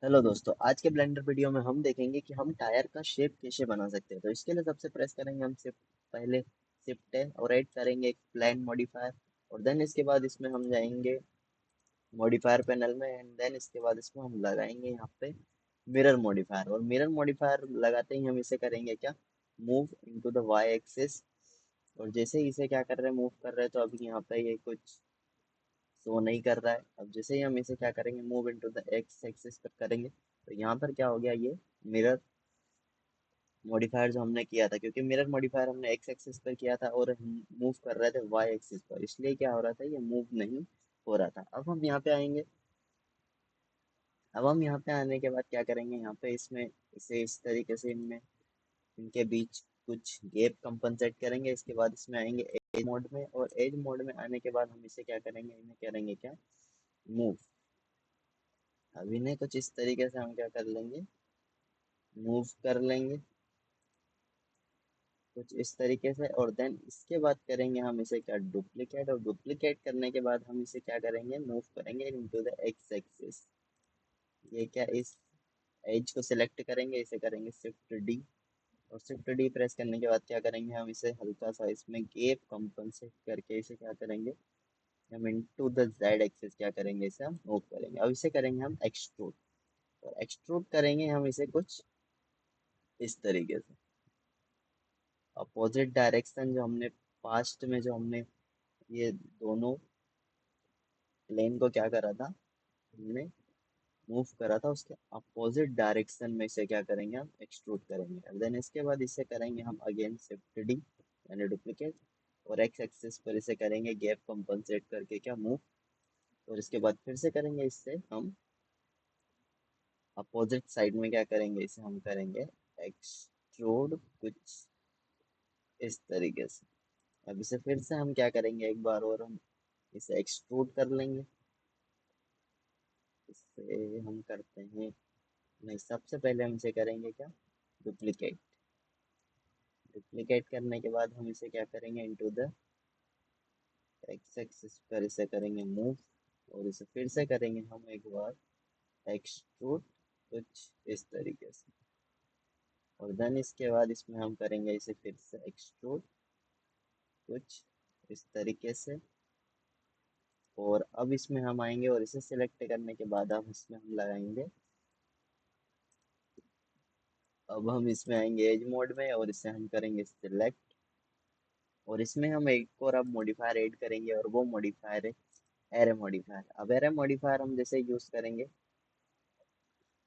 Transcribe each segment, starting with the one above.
Hello दोस्तों, आज के ब्लेंडर वीडियो में हम देखेंगे कि हम टायर का शेप कैसे बना सकते हैं। तो इसके लिए सबसे प्रेस करेंगे हम शिफ्ट, पहले शिफ्ट है और ऐड करेंगे एक प्लेन मॉडिफायर। और देन इसके बाद इसमें हम जाएंगे मॉडिफायर पैनल में एंड देन इसके बाद इसमें हम लगाएंगे यहाँ पे मिरर मॉडिफायर। और मिरर मॉडिफायर लगाते ही हम इसे करेंगे क्या, move into the Y axis. और जैसे ही इसे क्या कर रहे हैं, मूव कर रहे हैं, तो अभी यहाँ पे ये कुछ शो नहीं कर रहा है। अब जैसे ही हम इसे क्या करेंगे, move into the x axis पर करेंगे, तो यहाँ पर क्या हो गया, ये मिरर मॉडिफायर जो हमने किया था, क्योंकि मिरर मॉडिफायर हमने एक्स एक्सिस पर किया था और हम मूव कर रहे थे वाई एक्सिस पर, इसलिए क्या हो रहा था, ये मूव नहीं हो रहा था। अब हम यहाँ पे आएंगे। अब हम यहाँ पे आने के बाद क्या करेंगे, यहाँ पे इसमें इसे इस तरीके से इनमें इनके बीच कुछ गैप कंपनसेट करेंगे। इसके बाद इसमें आएंगे एज मोड में, और एज मोड में आने के बाद हम इसे क्या करेंगे, इन्हें करेंगे क्या, मूव। अब इन्हें कुछ इस तरीके से हम क्या कर लेंगे, मूव कर लेंगे कुछ इस तरीके से। और देन इसके बाद करेंगे हम इसे क्या, डुप्लीकेट। और डुप्लीकेट करने के बाद हम इसे क्या करेंगे, मूव करेंगे इनटू द एक्स एक्सिस। ये क्या, इस एज को सिलेक्ट करेंगे, इसे करेंगे शिफ्ट डी। और शिफ्ट डी प्रेस करने के बाद क्या करेंगे, हम इसे हल्का सा इसमें गैप कंपनसेट करके इसे क्या करेंगे, हम इनटू द जेड एक्सिस क्या करेंगे, इसे हम मूव करेंगे। अब इसे करेंगे हम एक्सट्रूड। और एक्सट्रूड करेंगे हम इसे कुछ इस तरीके से, अपोजिट डायरेक्शन जो हमने पास्ट में जो हमने ये दोनों प्लेन को क्या करा था, हमने मूव करा था, उसके अपोजिट डायरेक्शन में इसे क्या करेंगे, हम एक्सट्रूड करेंगे। और देन इसके बाद इसे करेंगे हम अगेन शिफ्ट डी यानी डुप्लीकेट। और एक्स एक्सिस पर इसे करेंगे गैप कंपनसेट करके क्या, मूव। और इसके बाद फिर से करेंगे इससे हम अपोजिट साइड में क्या करेंगे, इसे हम करेंगे एक्सट्रूड कुछ इस तरीके से। अब इसे फिर से हम क्या करेंगे, एक बार और हम इसे एक्सट्रूड कर लेंगे। इससे हम करते हैं, नहीं, सबसे पहले हम इसे करेंगे क्या, डुप्लीकेट। डुप्लीकेट करने के बाद हम इसे क्या करेंगे, इनटू द एक्स एक्सिस पर इसे करेंगे मूव। और इसे फिर से करेंगे हम एक बार एक्सट्रूड कुछ इस तरीके से। और देन इसके बाद इसमें हम करेंगे इसे फिर से एक्सट्रूड कुछ इस तरीके से। और अब इसमें हम आएंगे और इसे सिलेक्ट करने के बाद अब इसमें हम लगाएंगे, अब हम इसमें आएंगे एज मोड में और इसे हम करेंगे सिलेक्ट। और इसमें हम एक और अब मॉडिफायर ऐड करेंगे, और वो मॉडिफायर है एरे मॉडिफायर। अब एरे मॉडिफायर हम जैसे यूज करेंगे,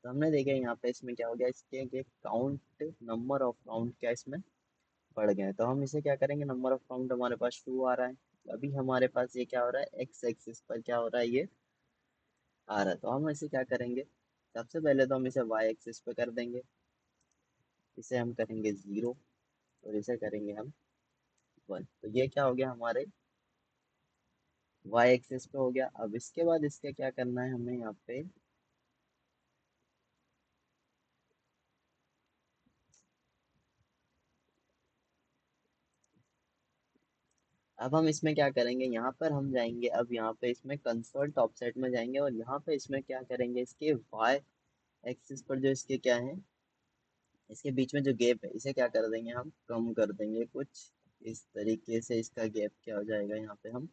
तो हमने देखा यहाँ पे इसमें क्या हो गया, इसके काउंट, नंबर ऑफ काउंट क्या इसमें बढ़ गए। तो हम इसे क्या करेंगे, नंबर ऑफ काउंट हमारे पास 2 आ रहा है, अभी हमारे पास ये क्या हो रहा है, एक्स एक्सिस पर क्या हो रहा है, ये आ रहा है। तो हम इसे क्या करेंगे, सबसे पहले तो हम इसे वाई एक्सिस पे कर देंगे, इसे हम करेंगे 0 और इसे करेंगे हम 1। तो ये क्या हो गया, हमारे वाई एक्सिस पे हो गया। अब इसके बाद इसके क्या करना है हमें यहाँ पे, अब हम इसमें क्या करेंगे, यहाँ पर हम जाएंगे, अब यहाँ पे इसमें कंसोल टॉप सेट में जाएंगे और यहाँ पे इसमें क्या करेंगे, इसके वाई एक्सिस पर जो इसके क्या है, इसके बीच में जो गैप है, इसे क्या कर देंगे, हम कम कर देंगे कुछ इस तरीके से। इसका गैप क्या हो जाएगा, यहाँ पे हम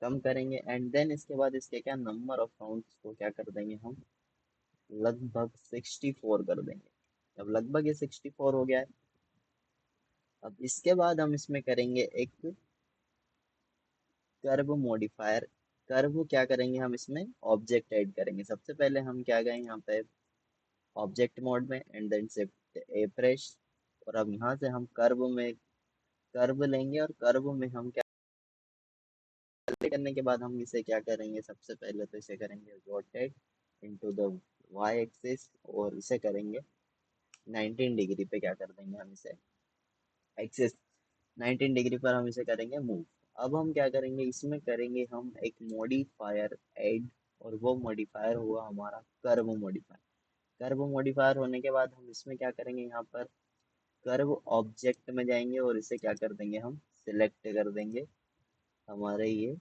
कम करेंगे। एंड देन इसके बाद इसके क्या, नंबर ऑफ काउंट्स को क्या कर देंगे, हम लगभग 64 कर देंगे। अब लगभग ये 64 हो गया है। अब इसके बाद हम इसमें करेंगे एक कर्व मॉडिफायर। कर्व क्या करेंगे, हम इसमें ऑब्जेक्ट ऐड करेंगे। सबसे पहले हम क्या गए यहाँ पे ऑब्जेक्ट मोड में and then shift A press. और अब यहाँ से हम कर्व में कर्व लेंगे, और कर्व में हम क्या करने के बाद हम इसे क्या करेंगे, सबसे पहले तो इसे करेंगे rotate into the Y axis. और इसे करेंगे 19 डिग्री पे क्या कर देंगे, हम इसे एक्सिस 19 डिग्री पर हम इसे करेंगे मूव। अब हम क्या करेंगे, इसमें करेंगे हम एक मॉडिफायर ऐड, और वो मॉडिफायर हुआ हमारा कर्व मॉडिफायर। कर्व मॉडिफायर होने के बाद हम इसमें क्या करेंगे, यहाँ पर कर्व ऑब्जेक्ट में जाएंगे और इसे क्या कर देंगे, हम सिलेक्ट कर देंगे हमारे ये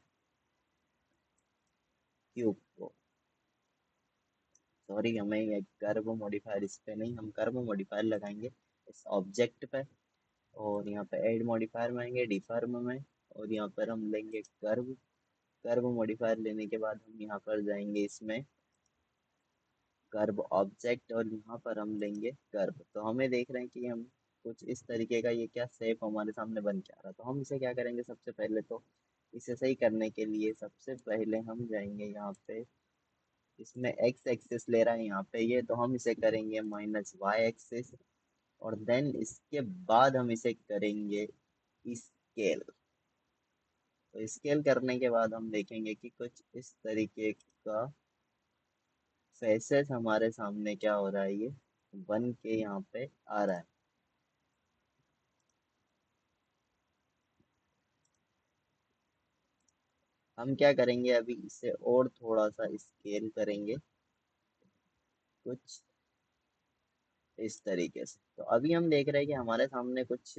क्यूब को, सॉरी, हमें एक कर्व मॉडिफायर इस पे नहीं, हम कर्व मॉडिफायर लगाएंगे इस ऑब्जेक्ट पे। और यहाँ पे ऐड मॉडिफायर में आएंगे डिफॉर्म में, और यहाँ पर हम लेंगे कर्व। कर्व मॉडिफायर लेने के बाद हम यहाँ पर जाएंगे इसमें कर्व ऑब्जेक्ट, और यहाँ पर हम लेंगे कर्व। तो हमें देख रहे हैं कि हम कुछ इस तरीके का ये क्या शेप हमारे सामने बन के आ रहा है। तो हम इसे क्या करेंगे, सबसे पहले तो इसे सही करने के लिए सबसे पहले हम जाएंगे यहाँ पे, इसमें एक्स एक्सिस ले रहा है यहाँ पे ये, तो हम इसे करेंगे -y एक्सिस। और देन इसके बाद हम इसे करेंगे स्केल। तो स्केल करने के बाद हम देखेंगे कि कुछ इस तरीके का फेसेस हमारे सामने क्या हो रहा है, ये बन के यहाँ पे आ रहा है। हम क्या करेंगे, अभी इसे और थोड़ा सा स्केल करेंगे कुछ इस तरीके से। तो अभी हम देख रहे हैं कि हमारे सामने कुछ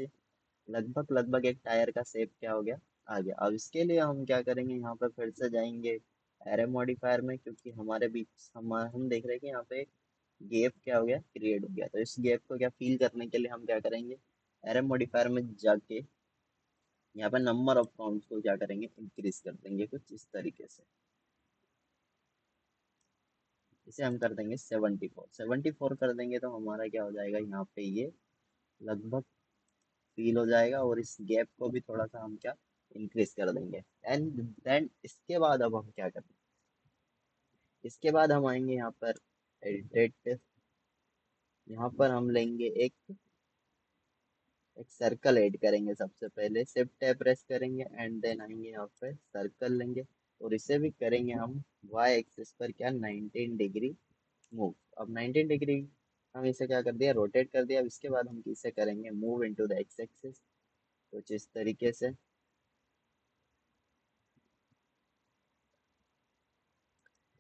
लगभग लगभग एक टायर का शेप क्या हो गया, आ गया। अब इसके लिए हम क्या करेंगे, यहाँ पे फिर से जाएंगे एरे मॉडिफायर में, क्योंकि हमारे बीच हम देख रहे हैं कि यहाँ पे गैप क्या हो गया, क्रिएट हो गया। तो इस गैप को क्या फील करने के लिए हम क्या करेंगे, एरे मॉडिफायर में जाके यहाँ पे नंबर ऑफ काउंट्स को क्या करेंगे, इंक्रीज कर देंगे कुछ इस तरीके से। इसे हम कर देंगे 74। 74 कर देंगे तो हमारा क्या हो जाएगा, यहाँ पे ये लगभग फील हो जाएगा। और इस गैप को भी थोड़ा सा हम क्या इंक्रीज कर देंगे। एंड देन इसके बाद अब हम क्या करेंगे, इसके बाद हम आएंगे यहाँ पर एडिट। यहाँ पर हम लेंगे एक सर्कल ऐड करेंगे। सबसे पहले शिफ्ट टैब प्रेस करेंगे एंड देन आएंगे यहाँ पे सर्कल लेंगे, और इसे भी करेंगे हम वाई एक्सिस पर क्या 19 डिग्री मूव। अब 19 डिग्री हम इसे क्या कर दिया, रोटेट कर दिया। अब इसके बाद हम इसे करेंगे move into the x axis कुछ इस तरीके से।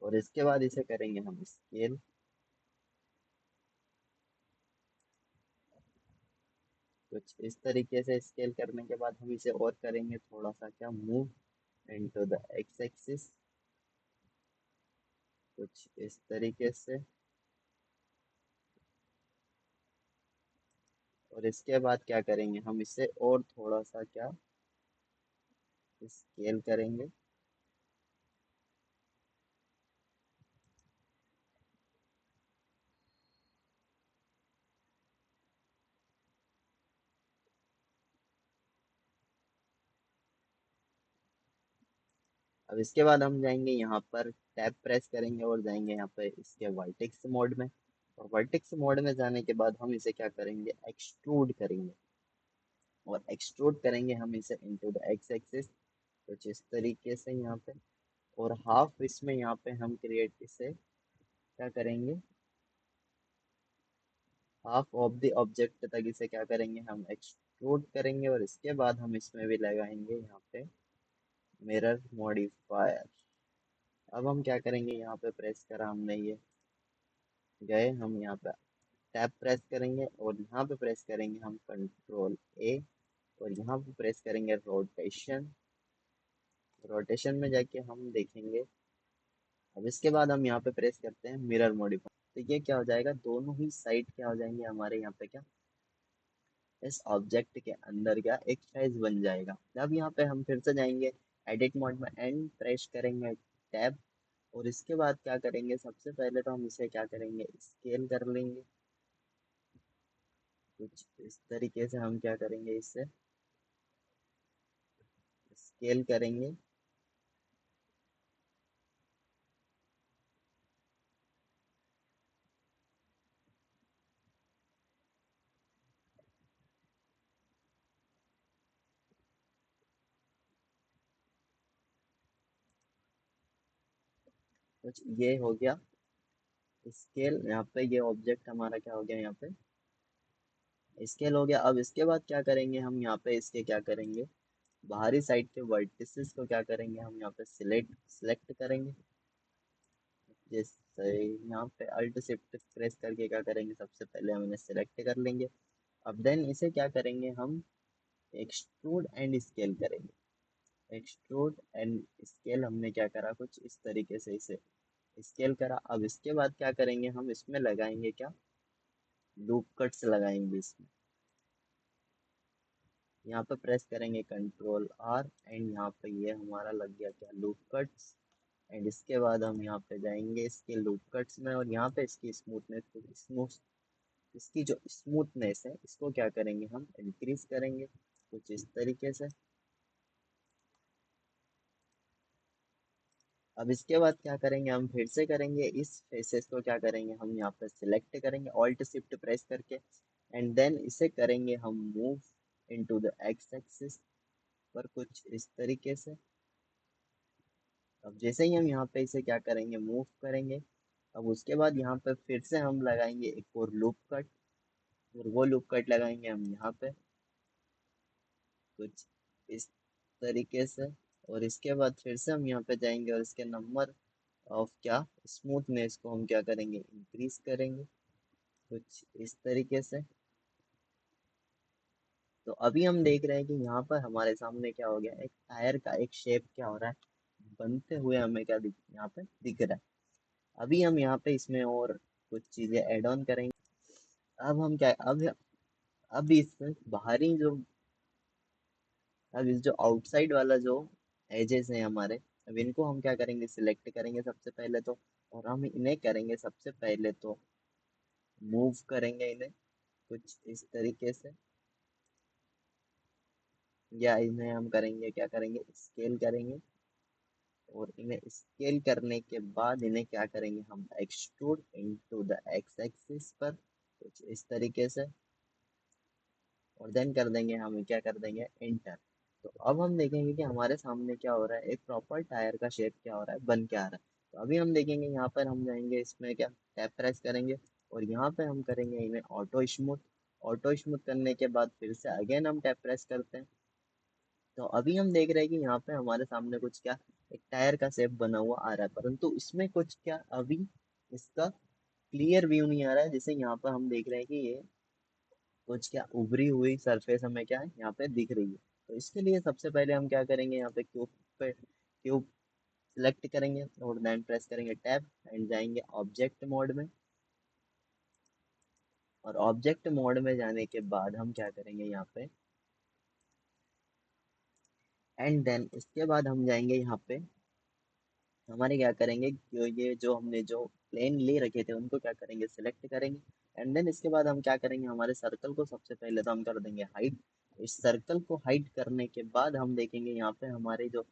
और इसके बाद इसे करेंगे हम स्केल कुछ इस तरीके से। स्केल करने के बाद हम इसे और करेंगे थोड़ा सा क्या move into the x axis कुछ इस तरीके से। और इसके बाद क्या करेंगे, हम इसे और थोड़ा सा क्या स्केल करेंगे। अब इसके बाद हम जाएंगे यहाँ पर टैब प्रेस करेंगे और जाएंगे यहाँ पे इसके वर्टेक्स मोड में। और वर्टेक्स मोड में जाने के बाद हम इसे क्या करेंगे, एक्सट्रूड करेंगे। और एक्सट्रूड करेंगे हम इसे इनटू द एक्स एक्सिस कुछ इस तरीके से यहाँ पे। और हाफ इसमें यहाँ पे हम क्रिएट इसे क्या करेंगे, हाफ ऑफ द ऑब्जेक्ट तक इसे क्या करेंगे, हम एक्सट्रूड करेंगे। और इसके बाद हम इसमें भी लगाएंगे यहाँ पे मिरर मॉडिफायर। अब हम क्या करेंगे, यहाँ पे प्रेस करा हमने ये, गए हम यहाँ पे टैब प्रेस करेंगे और यहाँ पे प्रेस करेंगे हम कंट्रोल ए। और यहाँ पे प्रेस करेंगे रोटेशन। रोटेशन में जाके हम देखेंगे। अब इसके बाद हम यहाँ पे प्रेस करते हैं मिरर मॉडिफायर। तो ये क्या हो जाएगा, दोनों ही साइड क्या हो जाएंगे हमारे यहाँ पे क्या, इस ऑब्जेक्ट के अंदर क्या एक फेस बन जाएगा। अब यहाँ पे हम फिर से जाएंगे एडिट मोड में एंड प्रेस करेंगे टैब। और इसके बाद क्या करेंगे, सबसे पहले तो हम इसे क्या करेंगे, स्केल कर लेंगे कुछ इस तरीके से। हम क्या करेंगे, इससे स्केल करेंगे कुछ, ये हो गया स्केल। यहाँ पे ये ऑब्जेक्ट हमारा क्या हो गया, यहाँ पे स्केल हो गया। अब इसके बाद क्या करेंगे, हम यहाँ पे इसके क्या करेंगे, बाहरी साइड के वर्टिसेस को क्या करेंगे, हम यहाँ पे सिलेक्ट करेंगे। जैसे यहाँ पे अल्ट शिफ्ट प्रेस करके क्या करेंगे, सबसे पहले हम इन्हें सिलेक्ट कर लेंगे। अब देन इसे क्या करेंगे, हम एक्सट्रूड एंड स्केल करेंगे। एक्सट्रूड एंड स्केल हमने क्या करा, कुछ इस तरीके से इसे स्केल करा। अब इसके बाद क्या करेंगे, हम इसमें लगाएंगे क्या, लूप कट्स लगाएंगे इसमें। यहाँ पे प्रेस करेंगे Ctrl+R एंड यहाँ पे ये हमारा लग गया क्या, लूप कट्स। एंड इसके बाद हम यहाँ पे जाएंगे इसके लूप कट्स में, और यहाँ पे इसकी स्मूथनेस को स्मूथ इसकी जो स्मूथनेस है इसको क्या करेंगे, हम इंक्रीज करेंगे कुछ इस तरीके से। अब इसके बाद क्या करेंगे, हम फिर से करेंगे इस फेसेस को क्या करेंगे, हम यहाँ पे सिलेक्ट करेंगे ऑल्ट शिफ्ट प्रेस करके, एंड देन इसे करेंगे हम move into the x axis पर कुछ इस तरीके से। अब जैसे ही हम यहाँ पे इसे क्या करेंगे, मूव करेंगे, अब उसके बाद यहाँ पे फिर से हम लगाएंगे एक और लूप कट, और वो लूप कट लगाएंगे हम यहाँ पे कुछ इस तरीके से। और इसके बाद फिर से हम यहाँ पे जाएंगे और इसके नंबर ऑफ क्या, स्मूथनेस को हम क्या करेंगे, इंक्रीज करेंगे कुछ इस तरीके से। तो अभी हम देख रहे हैं कि यहाँ पर हमारे सामने क्या हो गया, एक टायर का एक शेप क्या हो रहा है, बनते हुए हमें क्या दिख, यहाँ पे दिख रहा है। अभी हम यहाँ पे इसमें और कुछ चीजें ऐड ऑन करेंगे। अब हम क्या, अब इस बाहरी जो, अब इस जो आउटसाइड वाला जो एजेस हैं हमारे, अब इनको हम क्या करेंगे, सिलेक्ट करेंगे सबसे पहले तो, और हम इन्हें करेंगे सबसे पहले तो मूव करेंगे इन्हें कुछ इस तरीके से, या इन्हें हम करेंगे क्या करेंगे, स्केल करेंगे। और इन्हें स्केल करने के बाद इन्हें क्या करेंगे, हम extrude into the x axis पर कुछ इस तरीके से, और देन कर देंगे हम क्या कर देंगे, एंटर। तो अब हम देखेंगे कि हमारे सामने क्या हो रहा है, एक प्रॉपर टायर का शेप क्या हो रहा है, बन के आ रहा है। तो अभी हम देखेंगे यहाँ पर हम जाएंगे इसमें क्या, टैप प्रेस करेंगे, और यहाँ पे हम करेंगे इन्हें ऑटो स्मूथ। ऑटो स्मूथ करने के बाद फिर से अगेन हम टैप प्रेस करते हैं। तो अभी हम देख रहे हैं कि यहाँ पे हमारे सामने कुछ क्या, एक टायर का शेप बना हुआ आ रहा है, परंतु इसमें कुछ क्या अभी इसका क्लियर व्यू नहीं आ रहा है। जैसे यहाँ पर हम देख रहे हैं कि ये कुछ क्या उभरी हुई सरफेस हमें क्या है यहाँ पे दिख रही है। तो इसके लिए सबसे पहले हम क्या करेंगे, यहाँ पे क्यूब सिलेक्ट करेंगे और देन प्रेस करेंगे टैब एंड जाएंगे ऑब्जेक्ट मोड में। और ऑब्जेक्ट मोड में जाने के बाद हम क्या करेंगे यहाँ पे, एंड देन इसके बाद हम जाएंगे यहाँ पे, हमारे क्या करेंगे कि ये जो हमने जो प्लेन ले रखे थे उनको क्या करेंगे, सिलेक्ट करेंगे। एंड देन इसके बाद हम क्या करेंगे, हमारे सर्कल को सबसे पहले तो हम कर देंगे हाइड। इस सर्कल को हाइड करने के बाद हम देखेंगे यहाँ पे हमारे जो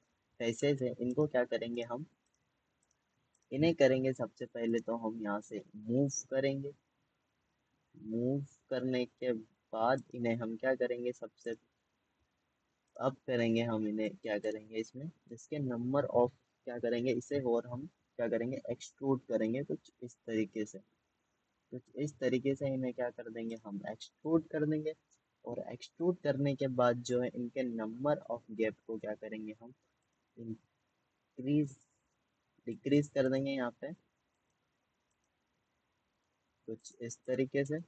फेसेस है इनको क्या करेंगे, हम इन्हें करेंगे सबसे पहले तो हम यहाँ से मूव करेंगे। मूव करने के बाद इन्हें हम क्या करेंगे, सबसे अब करेंगे हम इन्हें क्या करेंगे, इसमें इसके नंबर ऑफ क्या करेंगे इसे, और हम क्या करेंगे, एक्सट्रूड करेंगे कुछ इस तरीके से। कुछ इस तरीके से इन्हें क्या कर देंगे, हम एक्सट्रूड कर देंगे। और एक्सट्रूड करने के बाद जो है इनके नंबर ऑफ गैप को क्या करेंगे, हम इंक्रीज डिक्रीज कर देंगे यहाँ पे कुछ इस तरीके से।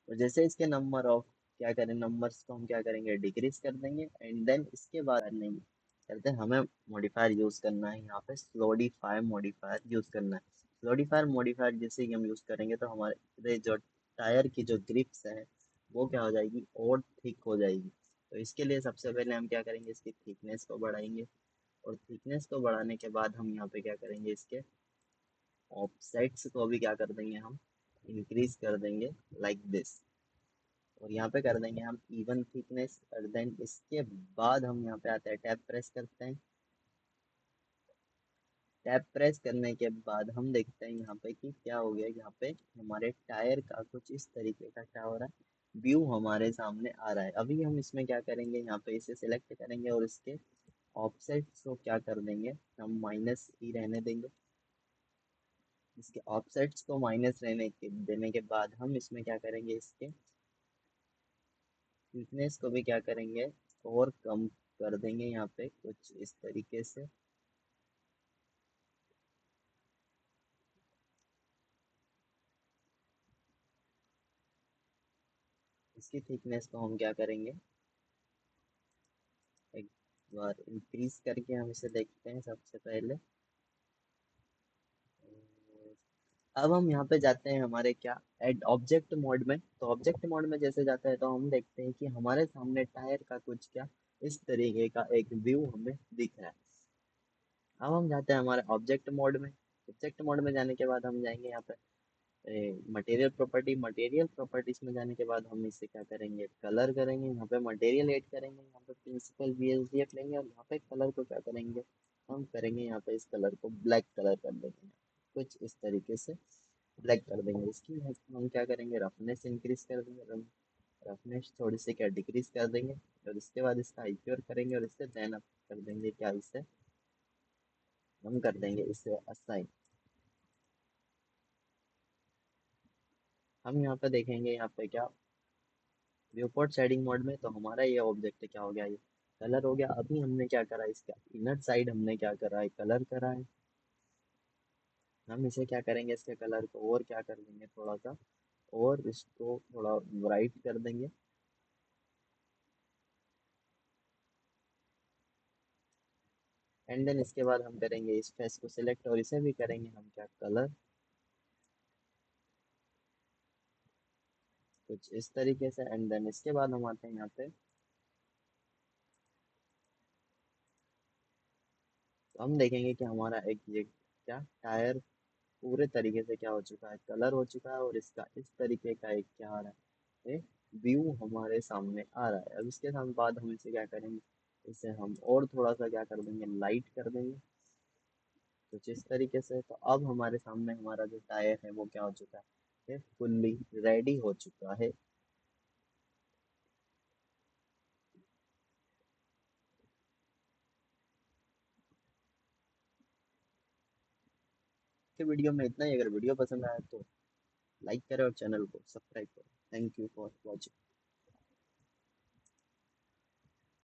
और जैसे इसके नंबर ऑफ क्या करें, नंबर्स को हम क्या करेंगे, डिक्रीज कर देंगे। एंड देन इसके बाद नहीं करते, हमें मॉडिफायर यूज करना है, यहाँ पे स्लोडिफाई मॉडिफायर यूज करना है। स्लोडिफायर मॉडिफायर जैसे ही हम यूज करेंगे तो हमारे जो टायर की जो ग्रिप्स है वो क्या हो जाएगी, और थिक हो जाएगी। तो इसके लिए सबसे पहले हम क्या करेंगे, इसकी थिकनेस को बढ़ाएंगे। और थिकनेस को बढ़ाने के बाद हम यहाँ पे क्या करेंगे, इसके ऑफसेट्स को भी क्या कर देंगे, हम इंक्रीज कर देंगे लाइक दिस। और यहाँ पे कर देंगे हम इवन थिकनेस। और देन इसके बाद हम यहाँ पे आते हैं, टैप प्रेस करते हैं। टैप प्रेस करने के बाद हम देखते हैं यहाँ पे कि क्या हो गया, यहाँ पे हमारे टायर का कुछ इस तरीके का क्या हो रहा है, व्यू हमारे सामने आ रहा है। अभी हम इसमें क्या करेंगे, यहाँ पे इसे सिलेक्ट करेंगे और इसके ऑफसेट्स को क्या कर देंगे, हम माइनस ही रहने देंगे। इसके ऑफसेट्स को माइनस रहने के देने के बाद हम इसमें क्या करेंगे, इसके थिकनेस को भी क्या करेंगे, और कम कर देंगे यहाँ पे कुछ इस तरीके से। इसकी थिकनेस को हम क्या करेंगे, एक बार इंक्रीज करके हम इसे देखते हैं सबसे पहले। अब हम यहाँ पे जाते हैं हमारे क्या एड ऑब्जेक्ट मोड में। तो ऑब्जेक्ट मोड में जैसे जाते हैं तो हम देखते हैं कि हमारे सामने टायर का कुछ क्या इस तरीके का एक व्यू हमें दिख रहा है। अब हम जाते हैं हमारे ऑब्जेक्ट मोड में। ऑब्जेक्ट मोड में जाने के बाद हम जाएंगे यहाँ पे मटेरियल प्रॉपर्टीज में जाने के बाद हम इससे क्या करेंगे, कलर करेंगे। यहाँ पे मटेरियल ऐड करेंगे, यहाँ पे प्रिंसिपल VSDF लेंगे और यहाँ पे कलर को क्या करेंगे, हम करेंगे यहाँ पे इस कलर को ब्लैक कलर कर देंगे, कुछ इस तरीके से ब्लैक कर देंगे। इसकी हम क्या करेंगे, रफनेस इंक्रीज कर देंगे, रफनेस थोड़ी सी क्या डिक्रीज कर देंगे। और इसके बाद इसका IPR करेंगे और इससे देन अप कर देंगे क्या, इसे हम कर देंगे इसे असाइन। हम यहाँ पे देखेंगे यहाँ पे क्या व्यूपोर्ट शेडिंग मोड में, तो हमारा ये ऑब्जेक्ट क्या हो गया, ये कलर हो गया। अभी हमने क्या करा, इसका इनर साइड हमने क्या करा है, कलर करा है। हम इसे क्या करेंगे, इसके कलर को और क्या कर देंगे, थोड़ा सा और इसको थोड़ा ब्राइट कर देंगे। एंड देन इसके बाद हम करेंगे इस फेस को सिलेक्ट और इसे भी करेंगे हम क्या, कलर कुछ इस तरीके से। एंड देन इसके बाद हम आते हैं यहाँ पे, तो हम देखेंगे कि हमारा एक ये क्या टायर पूरे तरीके से क्या हो चुका है, कलर हो चुका है। और इसका इस तरीके का एक क्या आ रहा है, एक व्यू हमारे सामने आ रहा है। अब इसके साथ बाद हम इसे क्या करेंगे, इसे हम और थोड़ा सा क्या कर देंगे, लाइट कर देंगे कुछ इस तरीके से। तो अब हमारे सामने हमारा जो टायर है वो क्या हो चुका है, ये फुल्ली रेडी हो चुका है। के वीडियो में इतना ही। अगर वीडियो पसंद आया तो लाइक करें और चैनल को सब्सक्राइब करें। Thank you for watching.